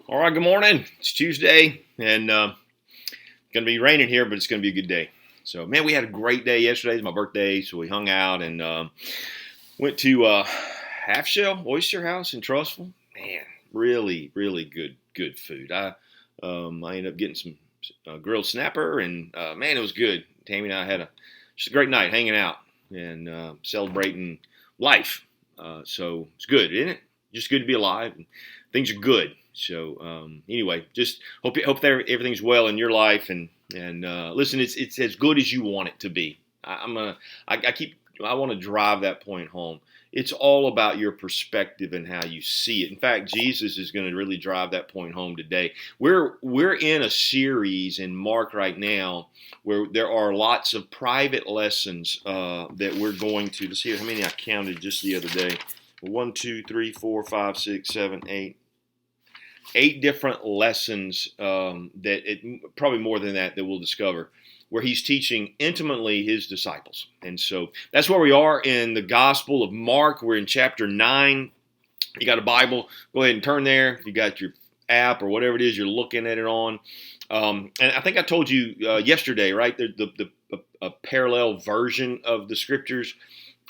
All right, good morning. It's Tuesday, and it's going to be raining here, but it's going to be a good day. So, man, we had a great day yesterday. It's my birthday, so we hung out and went to Half Shell Oyster House in Trussville. Man, really, really good food. I ended up getting some grilled snapper, and man, it was good. Tammy and I had just a great night hanging out and celebrating life. So it's good, isn't it? Just good to be alive. And things are good. So anyway, just hope that everything's well in your life, and listen, it's as good as you want it to be. I want to drive that point home. It's all about your perspective and how you see it. In fact, Jesus is going to really drive that point home today. We're in a series in Mark right now where there are lots of private lessons that we're going to. Let's see how many I counted just the other day. 1, 2, 3, 4, 5, 6, 7, 8 different lessons probably more than that we'll discover, where he's teaching intimately his disciples. And so that's where we are in the Gospel of Mark. We're in chapter 9. You got a Bible, go ahead and turn there. If you got your app or whatever it is you're looking at it on. And I think I told you yesterday, right? A parallel version of the scriptures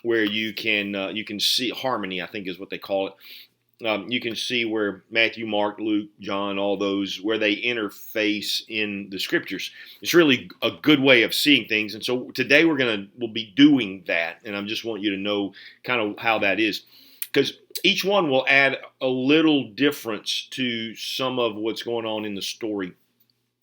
where you can see harmony, I think is what they call it. You can see where Matthew, Mark, Luke, John, all those, where they interface in the scriptures. It's really a good way of seeing things. And so today we'll be doing that. And I just want you to know kind of how that is. Because each one will add a little difference to some of what's going on in the story.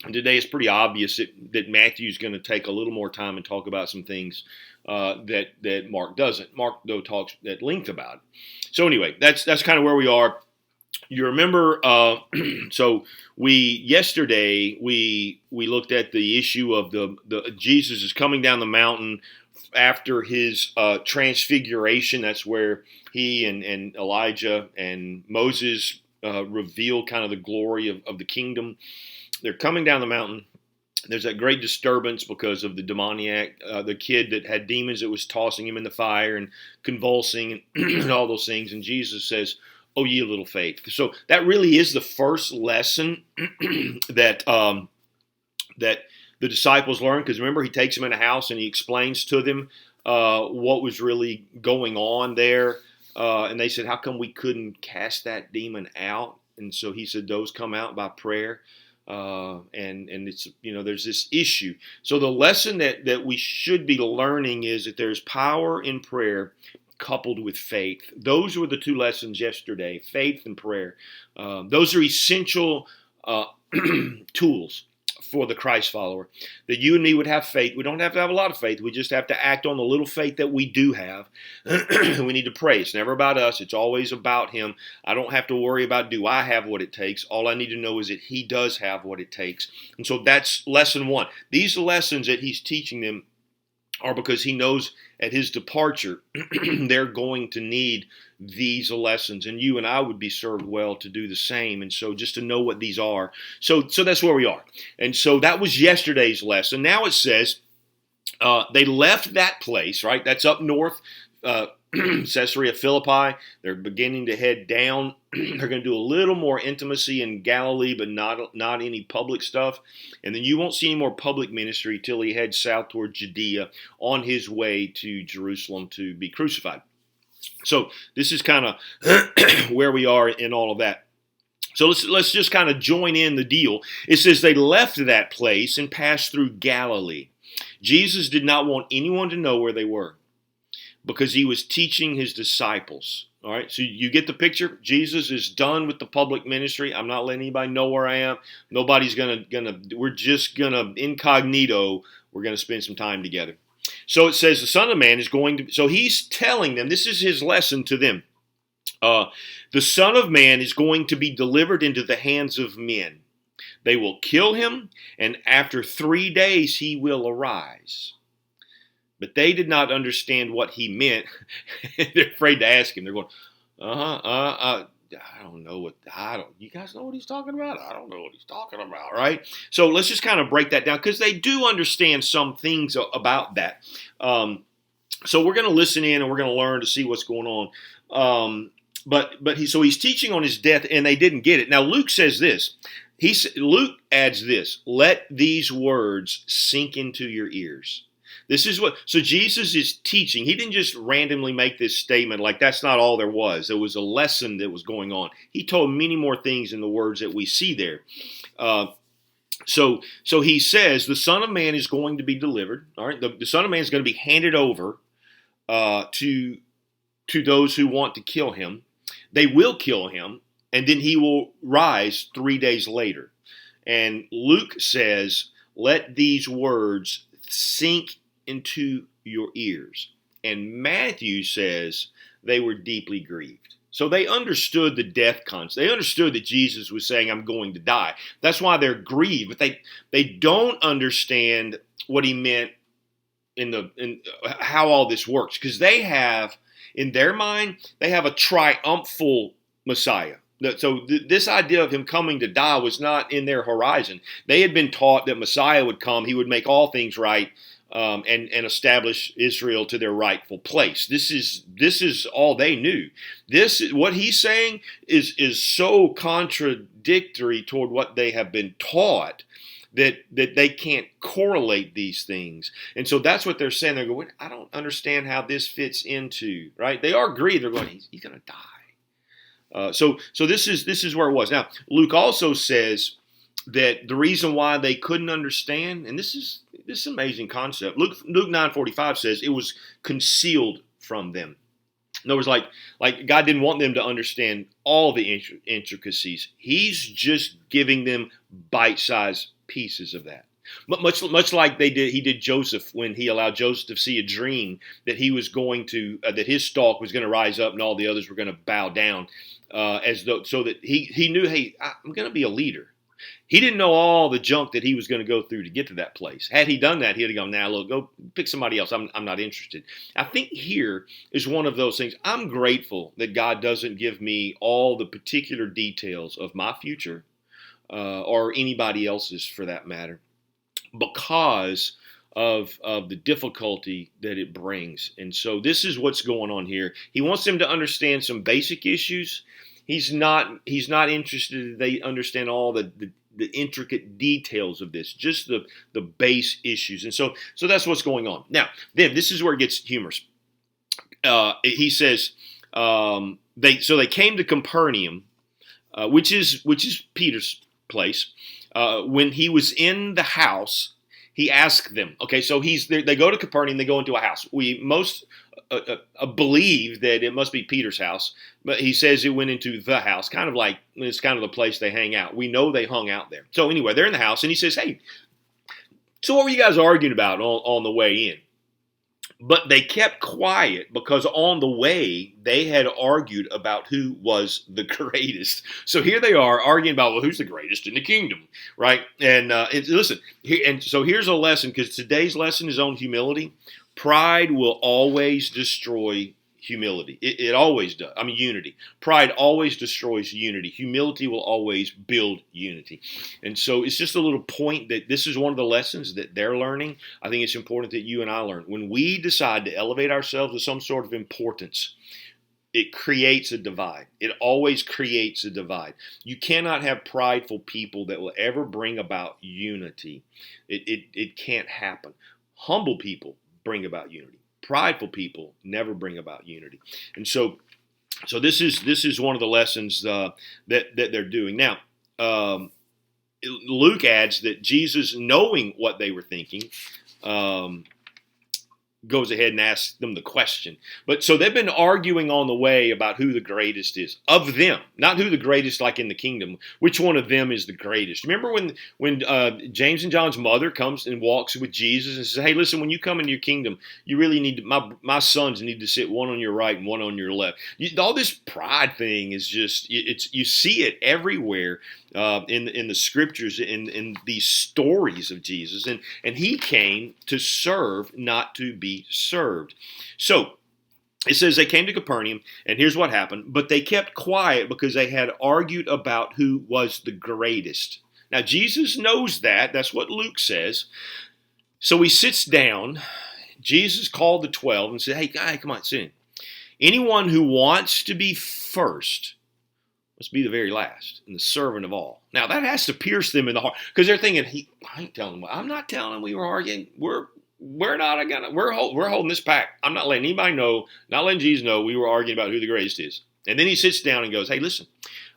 And today it's pretty obvious that Matthew's going to take a little more time and talk about some things that Mark doesn't. Mark, though, talks at length about it. So anyway, that's kind of where we are. You remember, so yesterday we looked at the issue of the Jesus is coming down the mountain after his transfiguration. That's where he and Elijah and Moses reveal kind of the glory of the kingdom. They're coming down the mountain. There's that great disturbance because of the demoniac, the kid that had demons that was tossing him in the fire and convulsing and all those things. And Jesus says, "Oh, ye of little faith." So that really is the first lesson that the disciples learn. Because remember, he takes them in a house and he explains to them what was really going on there. And they said, "How come we couldn't cast that demon out?" And so he said, "Those come out by prayer." And it's, there's this issue. So the lesson that we should be learning is that there's power in prayer coupled with faith. Those were the two lessons yesterday, faith and prayer. Those are essential tools for the Christ follower, that you and me would have faith. We don't have to have a lot of faith. We just have to act on the little faith that we do have. We need to pray. It's never about us. It's always about him. I don't have to worry about, do I have what it takes? All I need to know is that he does have what it takes. And so that's lesson one. These lessons that he's teaching them are because he knows at his departure they're going to need these lessons, and you and I would be served well to do the same. And so just to know what these are. So that's where we are. And so that was yesterday's lesson. Now it says they left that place, right? That's up north, Caesarea Philippi. They're beginning to head down. They're going to do a little more intimacy in Galilee, but not any public stuff. And then you won't see any more public ministry till he heads south toward Judea on his way to Jerusalem to be crucified. So this is kind of where we are in all of that. So let's just kind of join in the deal. It says they left that place and passed through Galilee. Jesus did not want anyone to know where they were, because he was teaching his disciples. All right, so you get the picture. Jesus is done with the public ministry. I'm not letting anybody know where I am. Nobody's we're just gonna incognito. We're gonna spend some time together. So it says the Son of Man is going to. So he's telling them, this is his lesson to them. The Son of Man is going to be delivered into the hands of men. They will kill him, and after 3 days he will arise. But they did not understand what he meant. They're afraid to ask him. They're going, I don't know you guys know what he's talking about? I don't know what he's talking about, right? So let's just kind of break that down, because they do understand some things about that. So we're going to listen in and we're going to learn to see what's going on. He's teaching on his death, and they didn't get it. Now Luke says this. Luke adds this: "Let these words sink into your ears." This is what. So Jesus is teaching. He didn't just randomly make this statement like that's not all there was. There was a lesson that was going on. He told many more things in the words that we see there. So he says the Son of Man is going to be delivered. All right, the Son of Man is going to be handed over to those who want to kill him. They will kill him, and then he will rise 3 days later. And Luke says, "Let these words sink into your ears." And Matthew says they were deeply grieved. So they understood the death concept. They understood that Jesus was saying, "I'm going to die." That's why they're grieved. But they don't understand what he meant in how all this works, because they have in their mind they have a triumphal Messiah. So this idea of him coming to die was not in their horizon. They had been taught that Messiah would come, he would make all things right, and establish Israel to their rightful place. This is all they knew. What he's saying is so contradictory toward what they have been taught that they can't correlate these things. And so that's what they're saying. They're going, I don't understand how this fits into, right? They are grieved. They're going, he's going to die. So this is where it was. Now, Luke also says that the reason why they couldn't understand, and this is an amazing concept. Luke 9:45 says it was concealed from them. In other words, like God didn't want them to understand all the intricacies. He's just giving them bite-sized pieces of that. Much like he did Joseph when he allowed Joseph to see a dream that he was going to that his stalk was going to rise up and all the others were going to bow down, so that he knew, hey, I'm going to be a leader. He didn't know all the junk that he was going to go through to get to that place. Had he done that, he'd have gone, "Now, look, go pick somebody else. I'm not interested." I think here is one of those things. I'm grateful that God doesn't give me all the particular details of my future or anybody else's for that matter, because of the difficulty that it brings. And so this is what's going on here. He wants them to understand some basic issues. He's not interested that they understand all the intricate details of this, just the base issues. And so that's what's going on. Now, then this is where it gets humorous. He says they came to Capernaum, which is Peter's place. When he was in the house, he asked them. Okay, so they go to Capernaum. They go into a house. We most believe that it must be Peter's house, but he says it went into the house, kind of like it's kind of the place they hang out. We know they hung out there. So anyway, they're in the house, and he says, "Hey, so what were you guys arguing about on the way in?" But they kept quiet because on the way they had argued about who was the greatest. So here they are arguing about, well, who's the greatest in the kingdom, right? And listen, so here's a lesson, because today's lesson is on humility. Pride will always destroy humility. It always does. I mean, unity. Pride always destroys unity. Humility will always build unity. And so it's just a little point that this is one of the lessons that they're learning. I think it's important that you and I learn. When we decide to elevate ourselves to some sort of importance, it creates a divide. It always creates a divide. You cannot have prideful people that will ever bring about unity. It can't happen. Humble people bring about unity. Prideful people never bring about unity. And so this is one of the lessons that they're doing. Now, Luke adds that Jesus, knowing what they were thinking, goes ahead and asks them the question. But so they've been arguing on the way about who the greatest is of them, not who the greatest like in the kingdom. Which one of them is the greatest? Remember when James and John's mother comes and walks with Jesus and says, "Hey, listen, when you come into your kingdom, you really need my sons need to sit one on your right and one on your left." All this pride thing is just you see it everywhere. In the scriptures, in these stories of Jesus, and he came to serve, not to be served. So it says they came to Capernaum, and here's what happened. But they kept quiet because they had argued about who was the greatest. Now Jesus knows that. That's what Luke says. So he sits down. Jesus called the 12 and said, "Hey, guy, come on, sit in." Anyone who wants to be first must be the very last and the servant of all. Now that has to pierce them in the heart because they're thinking, I ain't telling them. I'm not telling them we were arguing. We're not gonna. We're holding this pack. I'm not letting anybody know. Not letting Jesus know we were arguing about who the greatest is. And then he sits down and goes, hey, listen,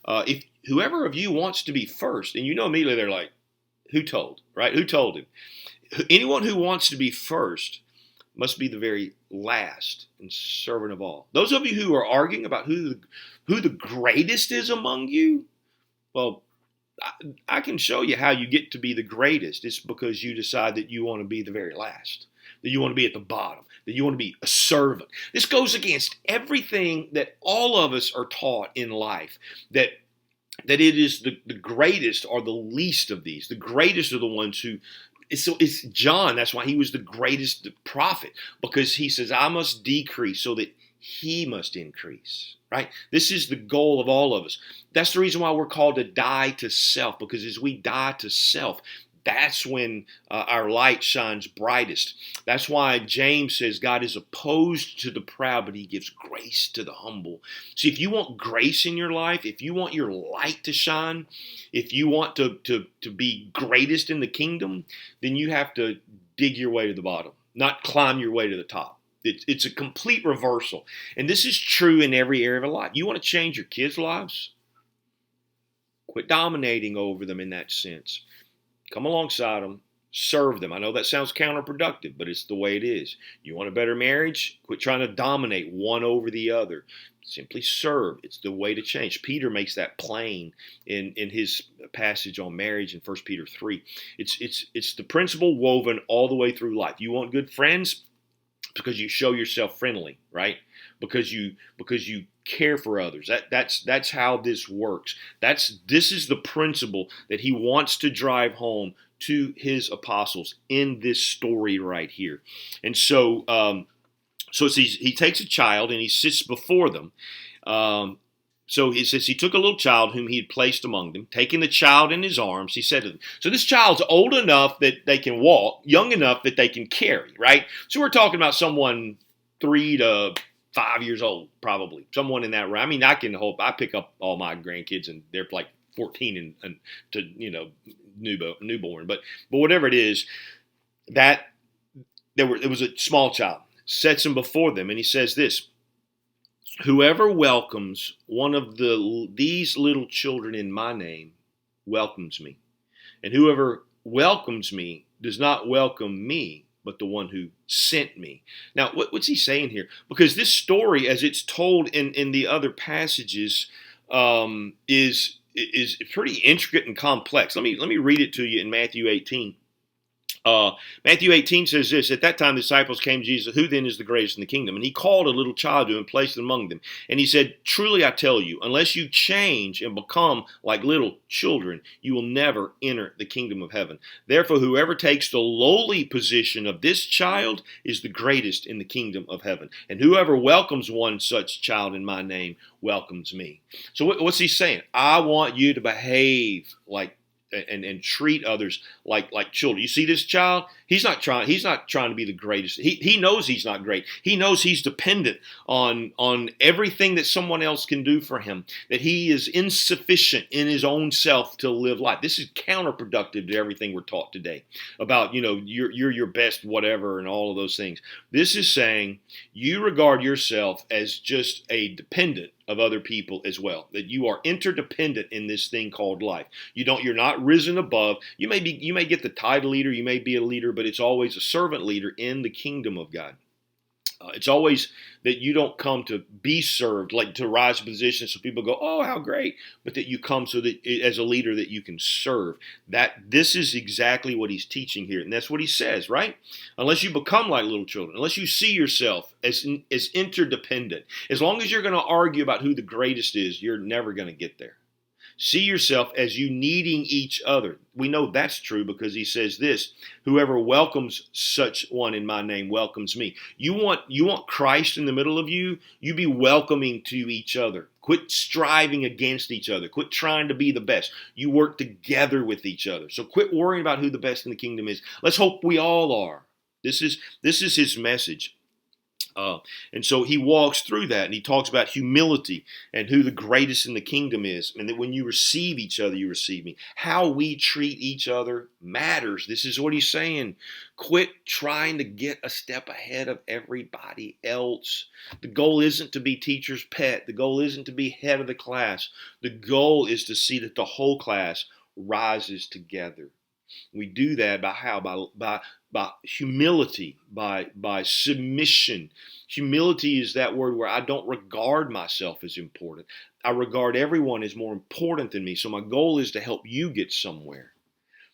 if whoever of you wants to be first, and you know immediately they're like, who told, right? Who told him? Anyone who wants to be first must be the very last and servant of all. Those of you who are arguing about who the greatest is among you, well, I can show you how you get to be the greatest. It's because you decide that you want to be the very last, that you want to be at the bottom, that you want to be a servant. This goes against everything that all of us are taught in life, that it is the greatest are the least of these. The greatest are the ones who, it's John, that's why he was the greatest prophet, because he says, I must decrease so that he must increase, right? This is the goal of all of us. That's the reason why we're called to die to self, because as we die to self, that's when our light shines brightest. That's why James says God is opposed to the proud, but he gives grace to the humble. See, if you want grace in your life, if you want your light to shine, if you want to be greatest in the kingdom, then you have to dig your way to the bottom, not climb your way to the top. It's a complete reversal. And this is true in every area of life. You want to change your kids' lives? Quit dominating over them in that sense. Come alongside them, serve them. I know that sounds counterproductive, but it's the way it is. You want a better marriage? Quit trying to dominate one over the other. Simply serve. It's the way to change. Peter makes that plain in his passage on marriage in 1 Peter 3. It's the principle woven all the way through life. You want good friends? Because you show yourself friendly, right? Because you care for others. That's how this works. This is the principle that he wants to drive home to his apostles in this story right here. And so he takes a child and he sits before them. So he says he took a little child whom he had placed among them, taking the child in his arms, he said to them, so this child's old enough that they can walk, young enough that they can carry, right? So we're talking about someone 3 to 5 years old, probably. Someone in that range. I mean, I pick up all my grandkids and they're like 14 and to, newborn. But whatever it is, it was a small child, sets him before them, and he says this, whoever welcomes one of these little children in my name welcomes me. And whoever welcomes me does not welcome me, but the one who sent me. Now, what's he saying here? Because this story, as it's told in the other passages, is pretty intricate and complex. Let me read it to you in Matthew 18. Matthew 18 says this, at that time the disciples came to Jesus, who then is the greatest in the kingdom? And he called a little child to him and placed it among them. And he said, truly I tell you, unless you change and become like little children, you will never enter the kingdom of heaven. Therefore, whoever takes the lowly position of this child is the greatest in the kingdom of heaven. And whoever welcomes one such child in my name welcomes me. So what's he saying? I want you to behave like and treat others like children. You see this child? He's not trying to be the greatest. He knows he's not great. He knows he's dependent on everything that someone else can do for him, that he is insufficient in his own self to live life. This is counterproductive to everything we're taught today about, you're your best whatever and all of those things. This is saying you regard yourself as just a dependent of other people as well, that you are interdependent in this thing called life. You're not risen above. You may get the title leader, you may be a leader, but it's always a servant leader in the kingdom of God. It's always that you don't come to be served, like to rise to position so people go, oh, how great, but that you come so that as a leader that you can serve. This is exactly what he's teaching here. And that's what he says, right? Unless you become like little children, unless you see yourself as interdependent, as long as you're going to argue about who the greatest is, you're never going to get there. See yourself as you needing each other. We know that's true because he says this, whoever welcomes such one in my name welcomes me. You want Christ in the middle of you, you be welcoming to each other. Quit striving against each other. Quit trying to be the best. You work together with each other. So quit worrying about who the best in the kingdom is. Let's hope we all are. This is his message. And so he walks through that, and he talks about humility and who the greatest in the kingdom is, and that when you receive each other, you receive me. How we treat each other matters. This is what he's saying. Quit trying to get a step ahead of everybody else. The goal isn't to be teacher's pet. The goal isn't to be head of the class. The goal is to see that the whole class rises together. We do that by how? By humility, by submission. Humility is that word where I don't regard myself as important. I regard everyone as more important than me. So my goal is to help you get somewhere.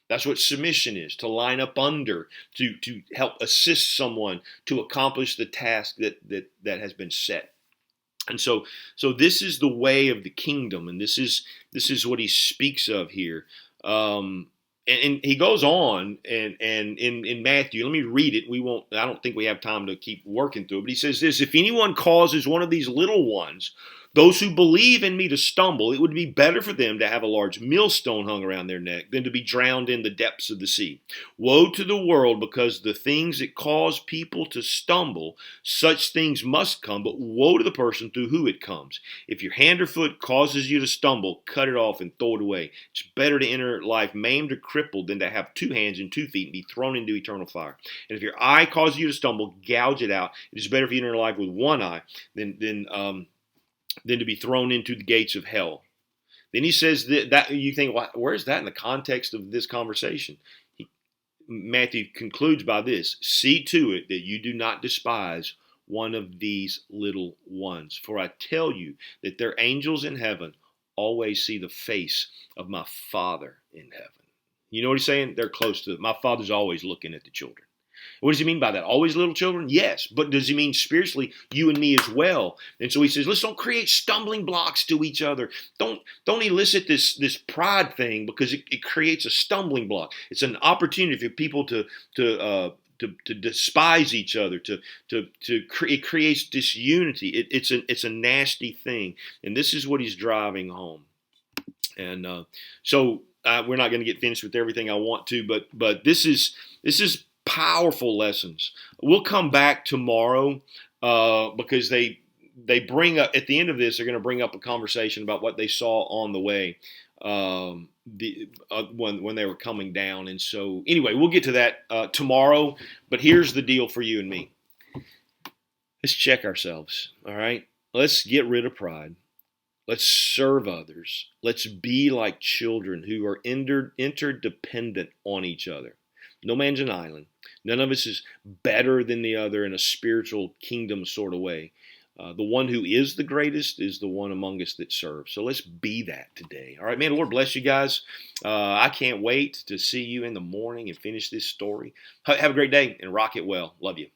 That's what submission is, to line up under, to help assist someone to accomplish the task that has been set. And so this is the way of the kingdom, and this is what he speaks of here. And he goes on, and in Matthew, let me read it. I don't think we have time to keep working through it, but he says this: if anyone causes one of these little ones, those who believe in me, to stumble, it would be better for them to have a large millstone hung around their neck than to be drowned in the depths of the sea. Woe to the world, because the things that cause people to stumble, such things must come, but woe to the person through who it comes. If your hand or foot causes you to stumble, cut it off and throw it away. It's better to enter life maimed or crippled than to have 2 hands and 2 feet and be thrown into eternal fire. And if your eye causes you to stumble, gouge it out. It is better for you to enter life with one eye than to be thrown into the gates of hell. Then he says that you think, well, where's that in the context of this conversation? Matthew concludes by this: see to it that you do not despise one of these little ones. For I tell you that their angels in heaven always see the face of my Father in heaven. You know what he's saying? They're close to it. My Father's always looking at the children. What does he mean by that? Always little children? Yes. But does he mean spiritually you and me as well? And so he says, let's don't create stumbling blocks to each other. Don't elicit this pride thing, because it creates a stumbling block. It's an opportunity for people to despise each other. It creates disunity. It's a nasty thing. And this is what he's driving home. And so we're not going to get finished with everything I want to, but this is powerful lessons. We'll come back tomorrow because they bring up, at the end of this, they're going to bring up a conversation about what they saw on the way when they were coming down. And so anyway, we'll get to that tomorrow. But here's the deal for you and me. Let's check ourselves. All right. Let's get rid of pride. Let's serve others. Let's be like children who are interdependent on each other. No man's an island. None of us is better than the other in a spiritual kingdom sort of way. The one who is the greatest is the one among us that serves. So let's be that today. All right, man, the Lord bless you guys. I can't wait to see you in the morning and finish this story. Have a great day and rock it well. Love you.